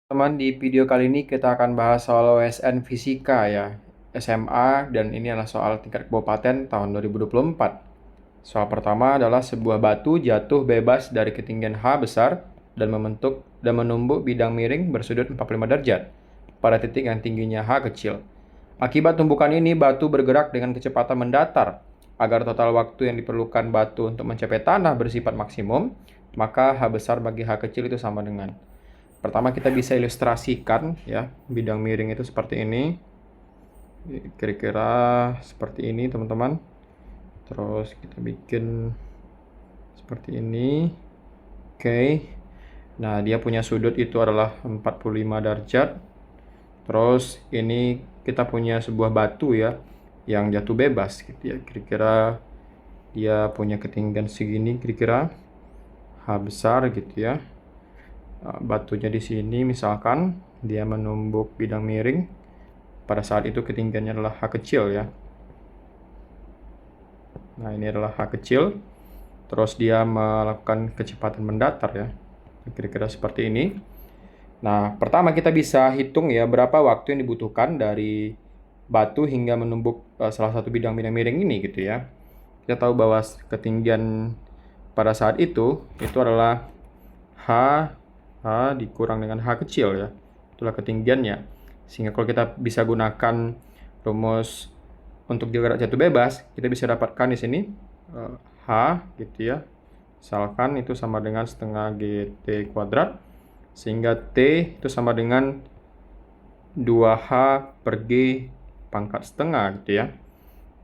Teman, di video kali ini kita akan bahas soal OSN Fisika ya, SMA, dan ini adalah soal tingkat kabupaten tahun 2024. Soal pertama adalah sebuah batu jatuh bebas dari ketinggian H besar dan menumbuk bidang miring bersudut 45 derajat pada titik yang tingginya H kecil. Akibat tumbukan ini, batu bergerak dengan kecepatan mendatar. Agar total waktu yang diperlukan batu untuk mencapai tanah bersifat maksimum, maka H besar bagi H kecil itu sama dengan. Pertama kita bisa ilustrasikan ya, bidang miring itu seperti ini. Kira-kira seperti ini, teman-teman. Terus kita bikin seperti ini. Oke. Nah, dia punya sudut itu adalah 45 derajat. Terus ini kita punya sebuah batu ya yang jatuh bebas gitu ya. Kira-kira dia punya ketinggian segini, kira-kira H besar gitu ya. Batunya di sini misalkan dia menumbuk bidang miring. Pada saat itu ketinggiannya adalah H kecil ya. Nah, ini adalah H kecil. Terus dia melakukan kecepatan mendatar ya. Kira-kira seperti ini. Nah, pertama kita bisa hitung ya berapa waktu yang dibutuhkan dari batu hingga menumbuk salah satu bidang miring ini gitu ya. Kita tahu bahwa ketinggian pada saat itu adalah H dikurang dengan H kecil ya. Itulah ketinggiannya. Sehingga kalau kita bisa gunakan rumus untuk jarak jatuh bebas, kita bisa dapatkan di sini H gitu ya. Misalkan itu sama dengan setengah GT kuadrat. Sehingga T itu sama dengan 2H per G pangkat setengah gitu ya.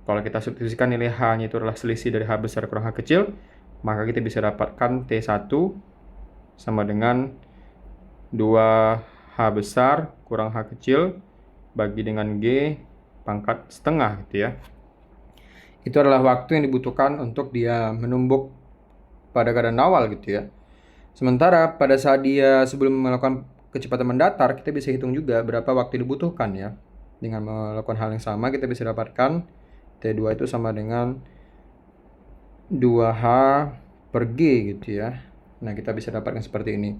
Kalau kita substitusikan nilai H-nya itu adalah selisih dari H besar kurang H kecil, maka kita bisa dapatkan T1 sama dengan 2H besar kurang H kecil bagi dengan G pangkat setengah gitu ya. Itu adalah waktu yang dibutuhkan untuk dia menumbuk pada keadaan awal gitu ya. Sementara pada saat dia sebelum melakukan kecepatan mendatar, kita bisa hitung juga berapa waktu yang dibutuhkan ya. Dengan melakukan hal yang sama, kita bisa dapatkan T2 itu sama dengan 2H per G gitu ya. Nah, kita bisa dapatkan seperti ini.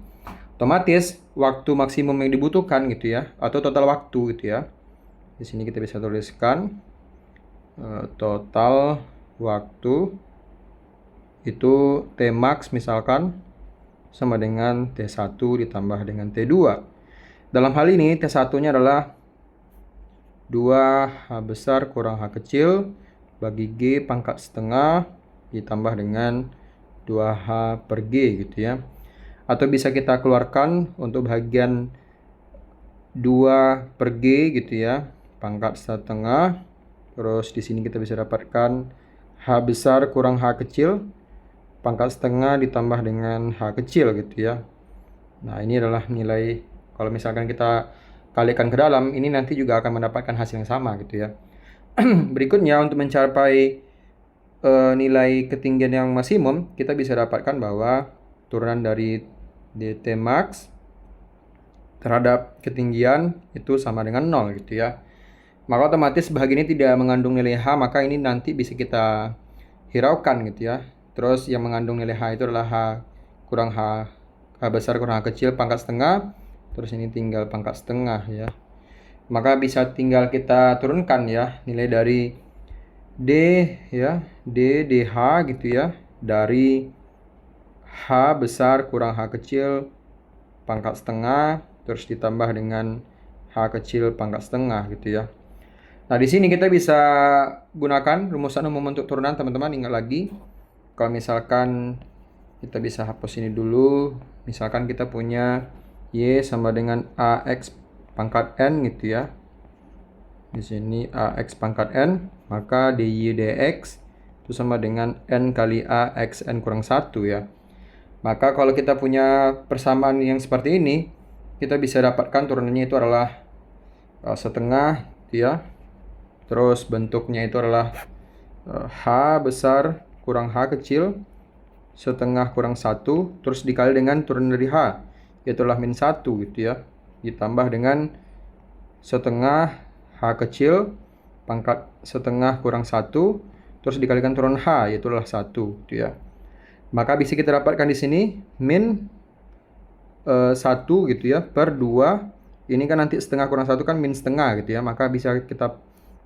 Otomatis, waktu maksimum yang dibutuhkan gitu ya, atau total waktu gitu ya. Di sini kita bisa tuliskan total waktu itu T max misalkan sama dengan T1 ditambah dengan T2. Dalam hal ini T1-nya adalah 2H besar kurang H kecil bagi G pangkat setengah ditambah dengan 2H per G gitu ya. Atau bisa kita keluarkan untuk bagian 2 per G gitu ya, pangkat setengah. Terus di sini kita bisa dapatkan H besar kurang H kecil pangkat setengah ditambah dengan H kecil gitu ya. Nah, ini adalah nilai, kalau misalkan kita kalikan ke dalam, ini nanti juga akan mendapatkan hasil yang sama gitu ya. Berikutnya untuk mencapai nilai ketinggian yang maksimum, kita bisa dapatkan bahwa turunan dari dt max terhadap ketinggian itu sama dengan 0 gitu ya. Maka otomatis bagian ini tidak mengandung nilai H, maka ini nanti bisa kita hiraukan gitu ya. Terus yang mengandung nilai H itu adalah H kurang H, H besar kurang H kecil pangkat setengah. Terus ini tinggal pangkat setengah ya. Maka bisa tinggal kita turunkan ya nilai dari D ya, DH gitu ya, dari H besar kurang H kecil pangkat setengah terus ditambah dengan H kecil pangkat setengah gitu ya. Nah, di sini kita bisa gunakan rumusan umum untuk turunan, teman-teman. Ingat lagi, kalau misalkan kita bisa hapus ini dulu. Misalkan kita punya Y sama dengan AX pangkat N gitu ya. Di sini AX pangkat N, maka DY DX itu sama dengan N kali AX N kurang 1 ya. Maka kalau kita punya persamaan yang seperti ini, kita bisa dapatkan turunannya itu adalah setengah gitu ya. Terus bentuknya itu adalah H besar kurang H kecil setengah kurang 1 terus dikali dengan turunan dari H, yaitu adalah min 1 gitu ya, ditambah dengan setengah H kecil pangkat setengah kurang 1 terus dikalikan turunan H, yaitu adalah 1 gitu ya. Maka bisa kita dapatkan di sini min 1 gitu ya per 2. Ini kan nanti setengah kurang 1 kan min setengah gitu ya. Maka bisa kita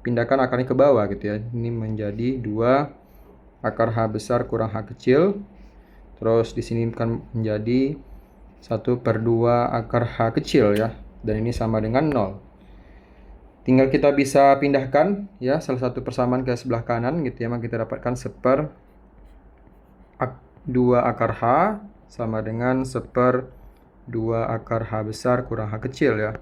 pindahkan akarnya ke bawah gitu ya. Ini menjadi 2 akar H besar kurang H kecil. Terus di sini kan menjadi 1 per 2 akar H kecil ya. Dan ini sama dengan 0. Tinggal kita bisa pindahkan ya salah satu persamaan ke sebelah kanan gitu ya. Maka kita dapatkan 2 akar H sama dengan 2 akar H besar kurang H kecil ya.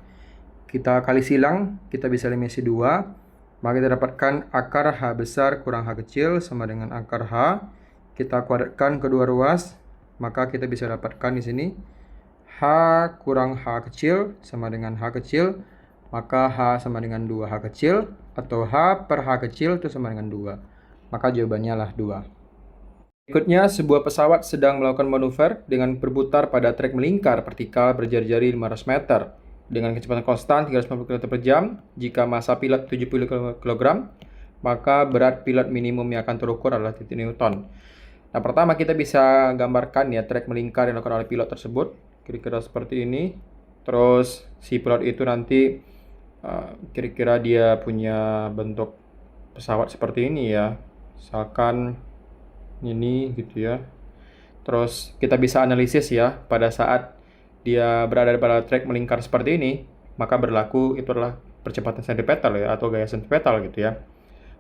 Kita kali silang, kita bisa eliminasi 2. Maka kita dapatkan akar H besar kurang H kecil sama dengan akar H. Kita kuadratkan kedua ruas, maka kita bisa dapatkan di sini H kurang H kecil sama dengan H kecil. Maka H sama dengan 2 H kecil, atau H per H kecil itu sama dengan 2. Maka jawabannya adalah 2. Berikutnya, sebuah pesawat sedang melakukan manuver dengan berputar pada trek melingkar vertikal berjari-jari 500 meter dengan kecepatan konstan 350 km per jam. Jika massa pilot 70 kg, maka berat pilot minimum yang akan terukur adalah titik Newton. Nah, pertama kita bisa gambarkan ya trek melingkar yang dilakukan oleh pilot tersebut. Kira-kira seperti ini. Terus si pilot itu nanti kira-kira dia punya bentuk pesawat seperti ini ya. Misalkan ini gitu ya. Terus kita bisa analisis ya pada saat dia berada pada trek melingkar seperti ini, maka berlaku itu adalah percepatan sentripetal ya atau gaya sentripetal gitu ya.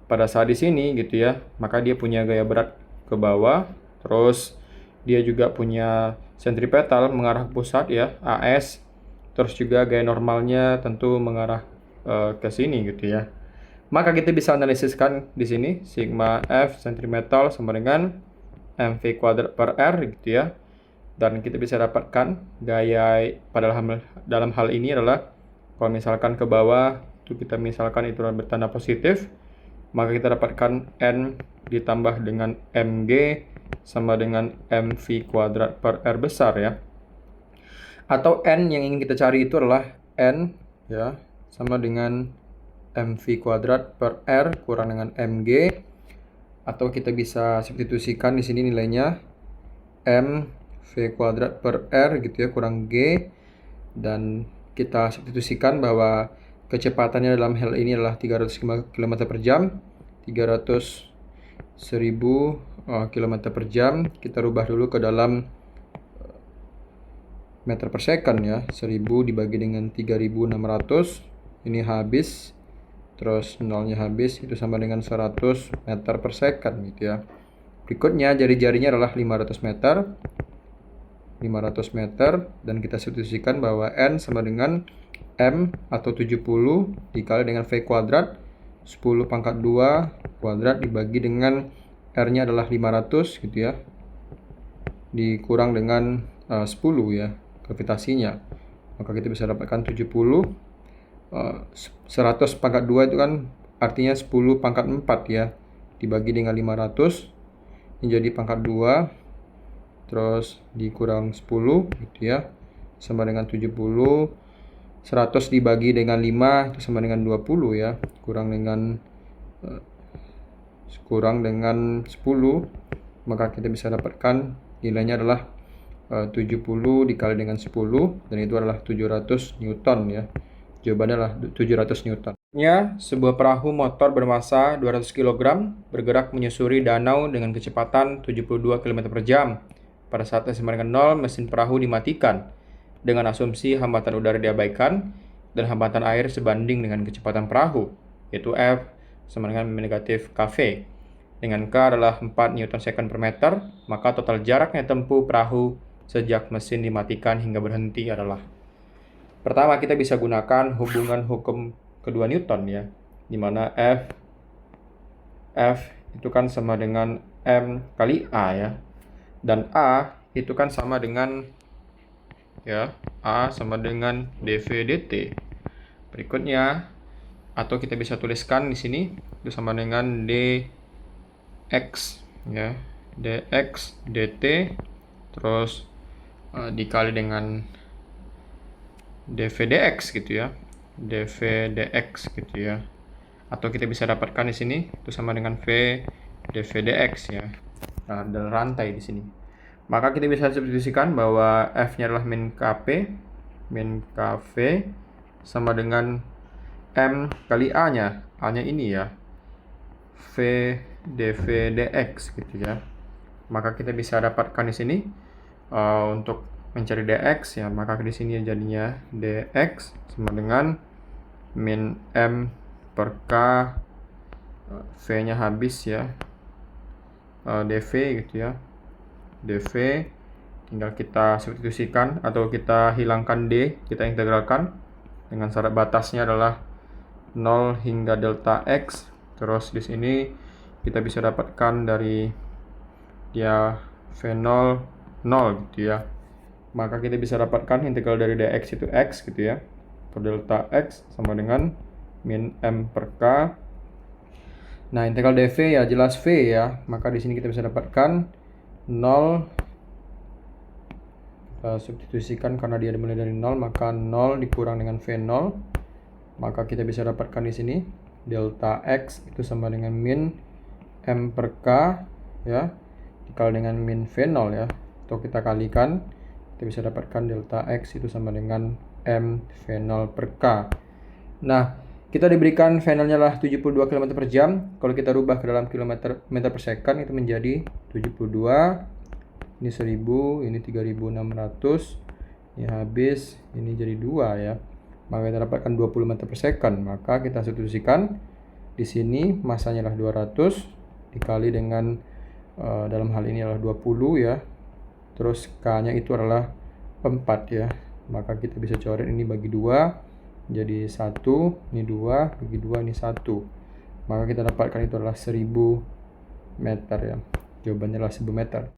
Pada saat di sini gitu ya, maka dia punya gaya berat ke bawah, terus dia juga punya sentripetal mengarah ke pusat ya, AS. Terus juga gaya normalnya tentu mengarah ke sini gitu ya. Maka kita bisa analisiskan di sini sigma F sentrimetal sama dengan mv kuadrat per R gitu ya. Dan kita bisa dapatkan gaya dalam hal ini adalah kalau misalkan ke bawah itu kita misalkan itu bertanda positif, maka kita dapatkan N ditambah dengan mg sama dengan mv kuadrat per R besar ya. Atau N yang ingin kita cari itu adalah N ya sama dengan mv kuadrat per R kurang dengan mg, atau kita bisa substitusikan di sini nilainya mv kuadrat per R gitu ya kurang g, dan kita substitusikan bahwa kecepatannya dalam hal ini adalah 300 km per jam, 1000 km per jam. Kita rubah dulu ke dalam meter per second ya. 1000 dibagi dengan 3600, ini habis, terus nolnya habis, itu sama dengan 100 meter per second gitu ya. Berikutnya jari-jarinya adalah 500 meter, dan kita substitusikan bahwa N sama dengan M atau 70 dikali dengan V kuadrat 10 pangkat 2 kuadrat dibagi dengan R-nya adalah 500 gitu ya, dikurang dengan 10 ya gravitasinya. Maka kita bisa dapatkan 70. 100 pangkat 2 itu kan artinya 10 pangkat 4 ya, dibagi dengan 500 ini jadi pangkat 2, terus dikurang 10 gitu ya, sama dengan 70. 100 dibagi dengan 5 itu sama dengan 20 ya, kurang dengan 10, maka kita bisa dapatkan nilainya adalah 70 dikali dengan 10, dan itu adalah 700 Newton ya. Jawabannya adalah 700 Newton. Sebuah perahu motor bermasa 200 kg bergerak menyusuri danau dengan kecepatan 72 km per jam. Pada saat S sama dengan 0, mesin perahu dimatikan dengan asumsi hambatan udara diabaikan dan hambatan air sebanding dengan kecepatan perahu, yaitu F sama dengan negatif kV. Dengan K adalah 4 Newton second per meter, maka total jaraknya tempuh perahu sejak mesin dimatikan hingga berhenti adalah. Pertama, kita bisa gunakan hubungan hukum kedua Newton ya, di mana F itu kan sama dengan M kali A ya, dan A itu kan sama dengan ya A sama dengan dV dt. Berikutnya, atau kita bisa tuliskan di sini itu sama dengan dx ya, dx dt terus dikali dengan dv dx gitu ya, dv dx gitu ya. Atau kita bisa dapatkan di sini itu sama dengan v dv dx ya. Nah, ada rantai di sini. Maka kita bisa substitusikan bahwa F-nya adalah min Kv sama dengan M kali A-nya. A-nya ini ya, V dV dx gitu ya. Maka kita bisa dapatkan di sini untuk mencari dx ya, maka di sini jadinya dx sama dengan min M per K, V-nya habis ya, dV gitu ya. dV tinggal kita substitusikan atau kita hilangkan D, kita integralkan dengan syarat batasnya adalah 0 hingga delta X. Terus di sini kita bisa dapatkan dari dia V0 0 gitu ya. Maka kita bisa dapatkan integral dari dx itu X gitu ya, per delta X sama dengan min M per K. Nah, integral dV ya jelas V ya, maka di sini kita bisa dapatkan 0, kita substitusikan karena dia dimulai dari 0, maka 0 dikurang dengan V0, maka kita bisa dapatkan di sini delta X itu sama dengan min M per K ya, dikali dengan min V0 ya, atau kita kalikan, kita bisa dapatkan delta X itu sama dengan M V0 per K. Nah, kita diberikan V0-nya lah 72 km per jam. Kalau kita rubah ke dalam meter per second itu menjadi 72, ini 1000, ini 3600, ini habis, ini jadi 2 ya. Maka kita dapatkan 20 meter per second. Maka kita substitusikan di sini masanya lah 200 dikali dengan dalam hal ini adalah 20 ya. Terus K-nya itu adalah 4 ya. Maka kita bisa coret ini bagi 2 jadi 1, ini 2, bagi 2 ini 1. Maka kita dapatkan itu adalah 1000 meter ya. Jawabannya adalah 1000 meter.